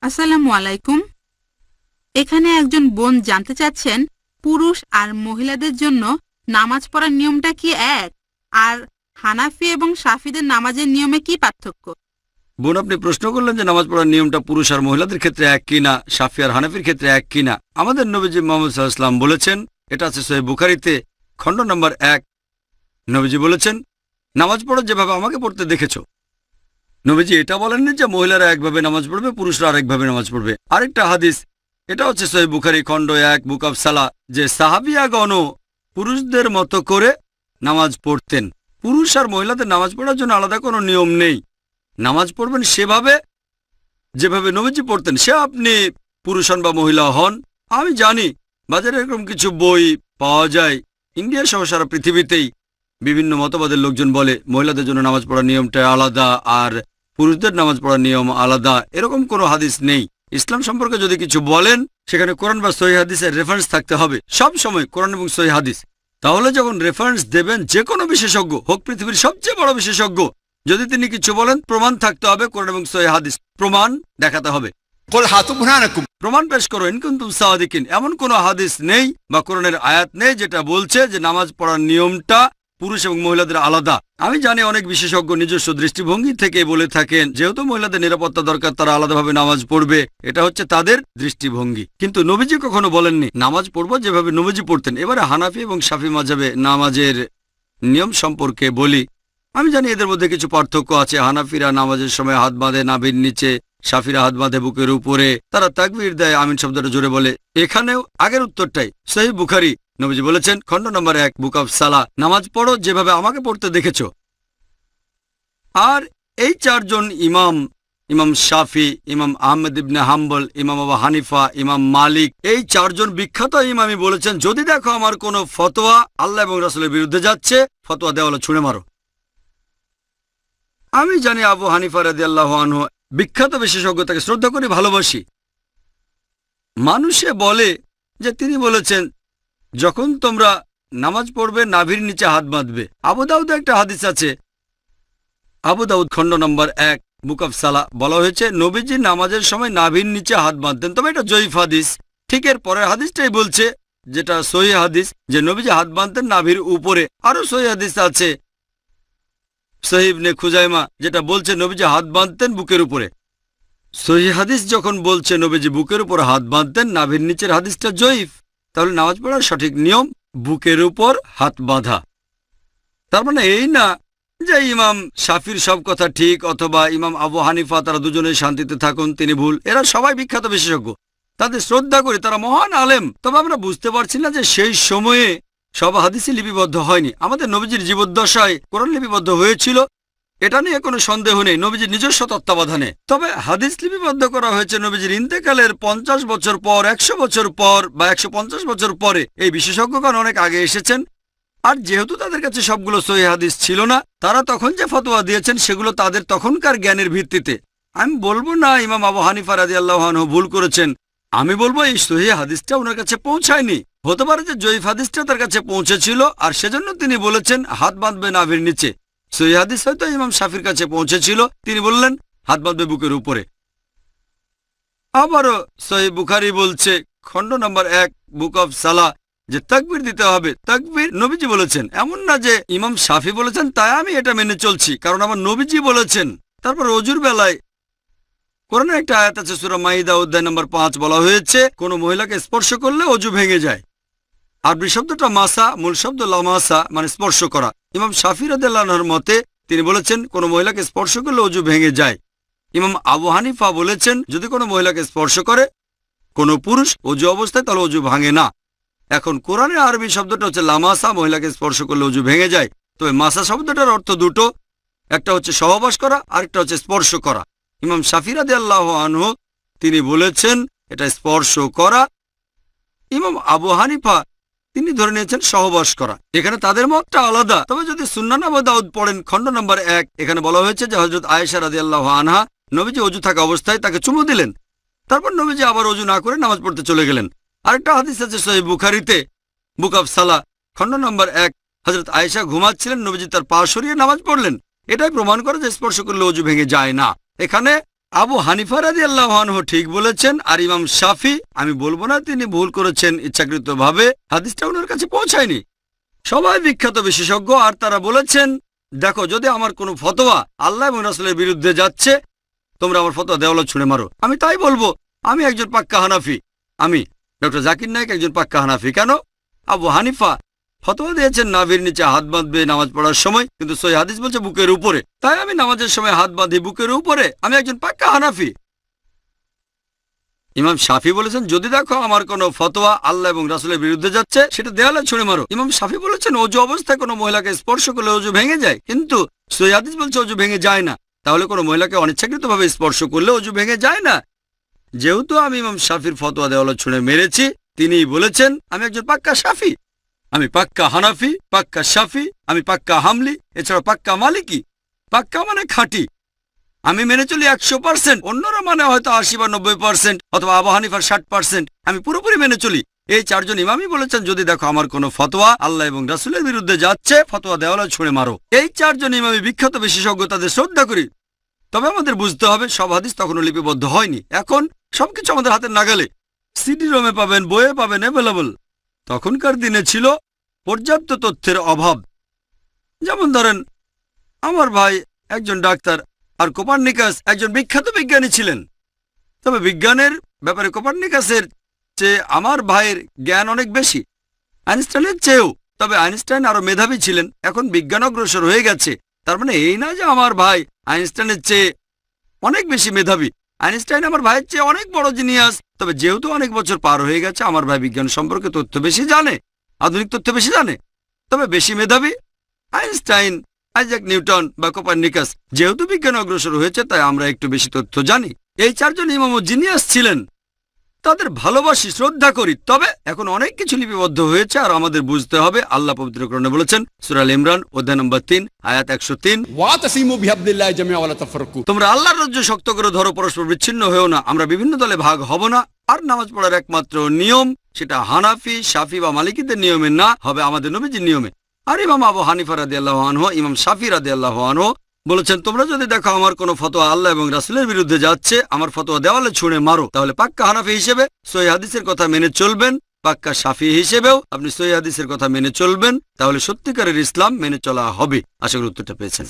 আসসালামু আলাইকুম। এখানে একজন বোন জানতে চাচ্ছেন পুরুষ আর মহিলাদের জন্য নামাজ পড়ার নিয়মটা কি এক, আর হানাফি এবং শাফিদের নামাজের নিয়মে কি পার্থক্য? বোন, আপনি প্রশ্ন করলেন যে নামাজ পড়ার নিয়মটা পুরুষ আর মহিলাদের ক্ষেত্রে এক কিনা, শাফি আর হানাফির ক্ষেত্রে এক কিনা। আমাদের নবীজি মুহাম্মদ সাল্লাল্লাহু আলাইহি ওয়াসাল্লাম বলেছেন, এটা আছে সহিহ বুখারীতে, খণ্ড নম্বর 1। নবীজি বলেছেন, নামাজ পড়ো যেভাবে আমাকে পড়তে দেখেছো। নবীজি এটা বলেননি যে মহিলারা একভাবে নামাজ পড়বে, পুরুষরা আরেকভাবে নামাজ পড়বে। আরেকটা হাদিস, এটা হচ্ছে সহিহ বুখারী খণ্ড 1 বুক অব সালাহ, যে সাহাবিয়াগণও পুরুষদের মতো করে নামাজ পড়তেন। পুরুষ আর মহিলাদের নামাজ পড়ার জন্য আলাদা কোনো নিয়ম নেই। নামাজ পড়বেন সেভাবে যেভাবে নবীজি পড়তেন, সে আপনি পুরুষ হন বা মহিলা হন। আমি জানি বাজারে এরকম কিছু বই পাওয়া যায়, ইন্ডিয়া সহ সারা পৃথিবীতেই বিভিন্ন মতবাদের লোকজন বলে মহিলাদের জন্য নামাজ পড়ার নিয়মটা আলাদা আর পুরুষদের নামাজ পড়ার নিয়ম আলাদা। এরকম কোনো হাদিস নেই। ইসলাম সম্পর্কে যদি কিছু বলেন, সেখানে কোরআন বা সহিহ হাদিসের রেফারেন্স থাকতে হবে। সব সময় কোরআন এবং সহিহ হাদিস। তাহলে যখন রেফারেন্স দেবেন যে কোনো বিশেষজ্ঞ হোক, পৃথিবীর সবচেয়ে বড় বিশেষজ্ঞ, যদি তিনি কিছু বলেন, প্রমাণ থাকতে হবে। কোরআন এবং সহিহ হাদিস প্রমাণ দেখাতে হবে। প্রমাণ পেশ করো ইন কুনতুম সাদিকিন। এমন কোন হাদিস নেই বা কোরআনের আয়াত নেই যেটা বলছে যে নামাজ পড়ার নিয়মটা পুরুষ এবং মহিলাদের আলাদা। আমি জানি অনেক বিশেষজ্ঞ নিজস্ব দৃষ্টিভঙ্গি থেকে বলে থাকেন যেহেতু মহিলাদের নিরাপত্তা দরকার, তারা আলাদাভাবে নামাজ পড়বে। এটা হচ্ছে তাদের দৃষ্টিভঙ্গি, কিন্তু নবীজি কখনো বলেননি নামাজ পড়বো যেভাবে নবীজি পড়তেন। এবারে হানাফি এবং শাফি মাযহাবে নামাজের নিয়ম সম্পর্কে বলি। আমি জানি এদের মধ্যে কিছু পার্থক্য আছে। হানাফিরা নামাজের সময় হাত বাঁধে নাভির নিচে, শাফিরা হাত বাঁধে বুকের উপরে, তারা তাকবীর দেয়, আমিন শব্দটা জোরে বলে। এখানেও আগের উত্তরটাই। সহিহ বুখারী, নবীজি বলেছেন খণ্ড নম্বর 1 বুক অব সালাহ, নামাজ পড়ো যেভাবে আমাকে পড়তে দেখেছ। আর এই চারজন ইমাম, ইমাম শাফি, ইমাম আহমেদ ইবনে হাম্বল, ইমাম আবু হানিফা, ইমাম মালিক, এই চারজন বিখ্যাত ইমামই বলেছেন যদি দেখো আমার কোনো ফতোয়া আল্লাহ এবং রাসূলের বিরুদ্ধে যাচ্ছে, ফতোয়া দেওয়ালে ছুঁড়ে মারো। আমি জানি আবু হানিফা রাদিয়াল্লাহু আনহু বিখ্যাত বিশেষজ্ঞ, তাকে শ্রদ্ধা করি, ভালোবাসি। মানুষে বলে যে তিনি বলেছেন যখন তোমরা নামাজ পড়বে নাভির নিচে হাত বাঁধবে। আবু দাউদে একটা হাদিস আছে, আবু দাউদ খণ্ড নম্বর 1 বুক অব সালাহ, বলা হয়েছে নবীজি নামাজের সময় নাভির নিচে হাত বাঁধতেন। তবে এটা জয়ীফ হাদিস। ঠিক এর পরের হাদিসটাই বলছে, যেটা সহিহ হাদিস, যে নবীজি হাত বাঁধতেন নাভির উপরে। আরো সহিহ হাদিস আছে সহিহ ইবনে খুজাইমা, যেটা বলছে নবীজি হাত বাঁধতেন বুকের উপরে। সহিহ হাদিস যখন বলছে নবীজি বুকের উপর হাত বাঁধতেন, নাভির নিচের হাদিসটা জয়ীফ। তাহলে নামাজ পড়ার সঠিক নিয়ম বুকের উপর হাত বাঁধা। তার মানে এই না যে ইমাম শাফির সব কথা ঠিক অথবা ইমাম আবু হানিফা তারা দুজনেই শান্তিতে থাকুন, তিনি ভুল। এরা সবাই বিখ্যাত বিশেষজ্ঞ, তাদের শ্রদ্ধা করি, তারা মহান আলেম। তবে আমরা বুঝতে পারছি না যে সেই সময়ে সব হাদিসই লিপিবদ্ধ হয়নি। আমাদের নবীজির জীবদ্দশায় কোরআন লিপিবদ্ধ হয়েছিল, এটা নিয়ে কোনো সন্দেহ নেই, নবীজির নিজস্ব তত্ত্বাবধানে। তবে হাদিস লিপিবদ্ধ করা হয়েছে নবীজির ইন্তেকালের 50 বছর পর, 100 বছর পর বা 150 বছর পরে। এই বিশেষজ্ঞগণ অনেক আগে এসেছেন। আর যেহেতু তাদের কাছে সবগুলো সহিহ হাদিস ছিল না, তারা তখন যে ফতোয়া দিয়েছেন সেগুলো তাদের তখনকার জ্ঞানের ভিত্তিতে। আমি বলবো না ইমাম আবু হানিফা রাদিয়াল্লাহু আনহু ভুল করেছেন, আমি বলবো এই সহিহ হাদিসটা ওনার কাছে পৌঁছায়নি। হতে পারে যে জয়ীফ হাদিসটা তার কাছে পৌঁছেছিল আর সেজন্য তিনি বলেছেন হাত বাঁধবে নাভির নিচে। সহিহ হাদিস হয়তো ইমাম শাফির কাছে পৌঁছেছিল, তিনি বললেন হাত বাঁধবে বুকের উপরে। আবারও সহিহ বুখারী বলছে খণ্ড নম্বর 1 বুক অব সালাহ যে তাকবীর দিতে হবে। তাকবীর নবীজি বলেছেন, এমন না যে ইমাম শাফি বলেছেন তাই আমি এটা মেনে চলছি, কারণ আমার নবীজি বলেছেন। তারপর অজুর বেলায় কোরআনে একটা আয়াত আছে সূরা মাইদা অধ্যায় নম্বর 5, বলা হয়েছে কোন মহিলাকে স্পর্শ করলে অজু ভেঙে যায়। আরবি শব্দটা মাসা, মূল শব্দ লামাসা, মানে স্পর্শ করা। ইমাম শাফি রাদিয়াল্লাহু আনহুর মতে তিনি বলেছেন কোন মহিলাকে স্পর্শ করলে অজু ভেঙে যায়। ইমাম আবু হানিফা বলেছেন যদি কোনো মহিলাকে স্পর্শ করে কোনো পুরুষ অজু অবস্থায়, তাহলে অজু ভাঙে না। এখন কোরআনের আরবি শব্দটা হচ্ছে লামাসা, মহিলাকে স্পর্শ করলে অজু ভেঙে যায়। তবে মাসা শব্দটার অর্থ দুটো, একটা হচ্ছে সহবাস করা, আরেকটা হচ্ছে স্পর্শ করা। ইমাম শাফি রাদিয়াল্লাহু আনহু তিনি বলেছেন এটা স্পর্শ করা। ইমাম আবু হানিফা তিনি ধরে নিয়েছেন সহবাস করা। এখানে তাদের মতটা আলাদা। তবে যদি সুন্নান আবু দাউদ পড়েন খণ্ড নম্বর 1, এখানে বলা হয়েছে যে হযরত আয়েশা রাদিয়াল্লাহু আনহা নবীজি অজু থাকা অবস্থায় তাকে চুমু দিলেন, তারপর নবীজি আবার অজু না করে নামাজ পড়তে চলে গেলেন। আরেকটা হাদিস আছে সহিহ বুখারীতে বুক অব সালাহ খণ্ড নম্বর 1, হযরত আয়েশা ঘুমাচ্ছিলেন, নবীজি তার পা সরিয়ে নামাজ পড়লেন। এটাই প্রমাণ করে যে স্পর্শ করলে অজু ভেঙে যায় না। এখানে আবু হানিফা রাদিয়াল্লাহু আনহু ঠিক বলেছেন, আর ইমাম শাফি, আমি বলবো না তিনি ভুল করেছেন ইচ্ছাকৃতভাবে, হাদিসটা ওনার কাছে পৌঁছায়নি। সবাই বিখ্যাত বিশেষজ্ঞ, আর তারা বলেছেন দেখো যদি আমার কোনো ফতোয়া আল্লাহ এবং রাসূলের বিরুদ্ধে যাচ্ছে, তোমরা আমার ফতোয়া দেওয়ালে ছুঁড়ে মারো। আমি তাই বলবো, আমি একজন পাক্কা হানাফি। আমি ডক্টর জাকির নায়েক একজন পাক্কা হানাফি। কেন? আবু হানিফা ফতোয়া দিয়েছেন নাভির নিচে হাত বাঁধবে নামাজ পড়ার সময়, কিন্তু সহিহ হাদিস বলছে বুকের উপরে। তাই আমি নামাজের সময় হাত বাঁধি বুকের উপরে, আমি একজন পাক্কা হানাফি। ইমাম শাফি বলেছেন যদি দেখো আমার কোনো ফতোয়া আল্লাহ এবং রাসূলের বিরুদ্ধে যাচ্ছে, সেটা দেওয়ালে ছুঁড়ে মারো। ইমাম শাফি বলেছেন অজু অবস্থায় কোনো মহিলাকে স্পর্শ করলে অজু ভেঙে যায়, কিন্তু সহিহ হাদিস বলছে অজু ভেঙে যায় না। তাহলে কোনো মহিলাকে অনিচ্ছাকৃতভাবে স্পর্শ করলে অজু ভেঙে যায় না। যেহেতু আমি ইমাম শাফির ফতোয়া দেওয়ালে ছুঁড়ে মেরেছি, তিনিই বলেছেন আমি একজন পাক্কা শাফি। আমি পাক্কা হানাফি, পাক্কা শাফি, আমি পাক্কা হামলি, এছাড়া পাক্কা মালিকি। পাক্কা মানে খাঁটি। আমি মেনে চলি 100%, অন্যরা মানে হয়তো 80 বা 90%, অথবা আবু হানিফার 60%। আমি পুরোপুরি মেনে চলি। এই চারজন ইমামই বলেছেন যদি দেখো আমার কোনো ফতোয়া আল্লাহ এবং রাসূলের বিরুদ্ধে যাচ্ছে, ফতোয়া দেওয়ালে ছুঁড়ে মারো। এই চারজন ইমামই বিখ্যাত বিশেষজ্ঞ, তাদের শ্রদ্ধা করি। তবে আমাদের বুঝতে হবে সব হাদিস তখনও লিপিবদ্ধ হয়নি। এখন সবকিছু আমাদের হাতের নাগালে, সিডি রোমে পাবেন, বইয়ে পাবেন, অ্যাভেলেবল। তখনকার দিনে ছিল পর্যাপ্ত তথ্যের অভাব। যেমন ধরেন আমার ভাই একজন ডাক্তার, আর কোপার্নিকাস একজন বিখ্যাত বিজ্ঞানী ছিলেন। তবে বিজ্ঞানের ব্যাপারে কোপার্নিকাসের চেয়ে আমার ভাইয়ের জ্ঞান অনেক বেশি, আইনস্টাইনের চেয়েও। তবে আইনস্টাইন আরো মেধাবী ছিলেন। এখন বিজ্ঞান অগ্রসর হয়ে গেছে, তার মানে এই না যে আমার ভাই আইনস্টাইনের চেয়ে অনেক বেশি মেধাবী। আইনস্টাইন আমার ভাইয়ের চেয়ে অনেক বড় জিনিয়াস। তবে যেহেতু অনেক বছর পার হয়ে গেছে, আমার ভাই বিজ্ঞান সম্পর্কে তথ্য বেশি জানে, আধুনিক তথ্য বেশি জানে। তবে বেশি মেধাবী আইনস্টাইন, আইজাক নিউটন বা কোপার্নিকাস। যেহেতু বিজ্ঞান অগ্রসর হয়েছে, তাই আমরা একটু বেশি তথ্য জানি। এই চারজন ইমামও জিনিয়াস ছিলেন, তাদের ভালোবাসি, শ্রদ্ধা করি। তবে এখন অনেক কিছু লিপিবদ্ধ হয়েছে, আর আমাদের বুঝতে হবে আল্লাহ পবিত্র কোরআনে বলেছেন সূরা আল ইমরান অধ্যায় নম্বর 3 আয়াত 103, ওয়াতাসিমু বিহাবলিল্লাহি জামিআ ওয়া লা তাফাররাকু। তোমরা আল্লাহর রজ্জু শক্ত করে ধরো, পরস্পর বিচ্ছিন্ন হয়েও না। আমরা বিভিন্ন দলে ভাগ হব না। আর নামাজ পড়ার একমাত্র নিয়ম সেটা হানাফি, শাফি বা মালিকিদের নিয়মে না, হবে আমাদের নবীজির নিয়মে। আর ইমাম আবু হানিফা রাদিয়াল্লাহু আনহু, ইমাম শাফি রাদিয়াল্লাহু আনহু বলেছেন তোমরা যদি দেখো আমার কোনো ফতোয়া আল্লাহ এবং রাসূলের বিরুদ্ধে যাচ্ছে, আমার ফতোয়া দেওয়ালে ছুঁড়ে মারো। তাহলে পাক্কা হানাফি হিসেবে সহিহ হাদিসের কথা মেনে চলবেন, পাক্কা শাফি হিসেবেও আপনি সহিহ হাদিসের কথা মেনে চলবেন। তাহলে সত্যিকারের ইসলাম মেনে চলা হবে। আশা করি উত্তরটা পেয়েছেন।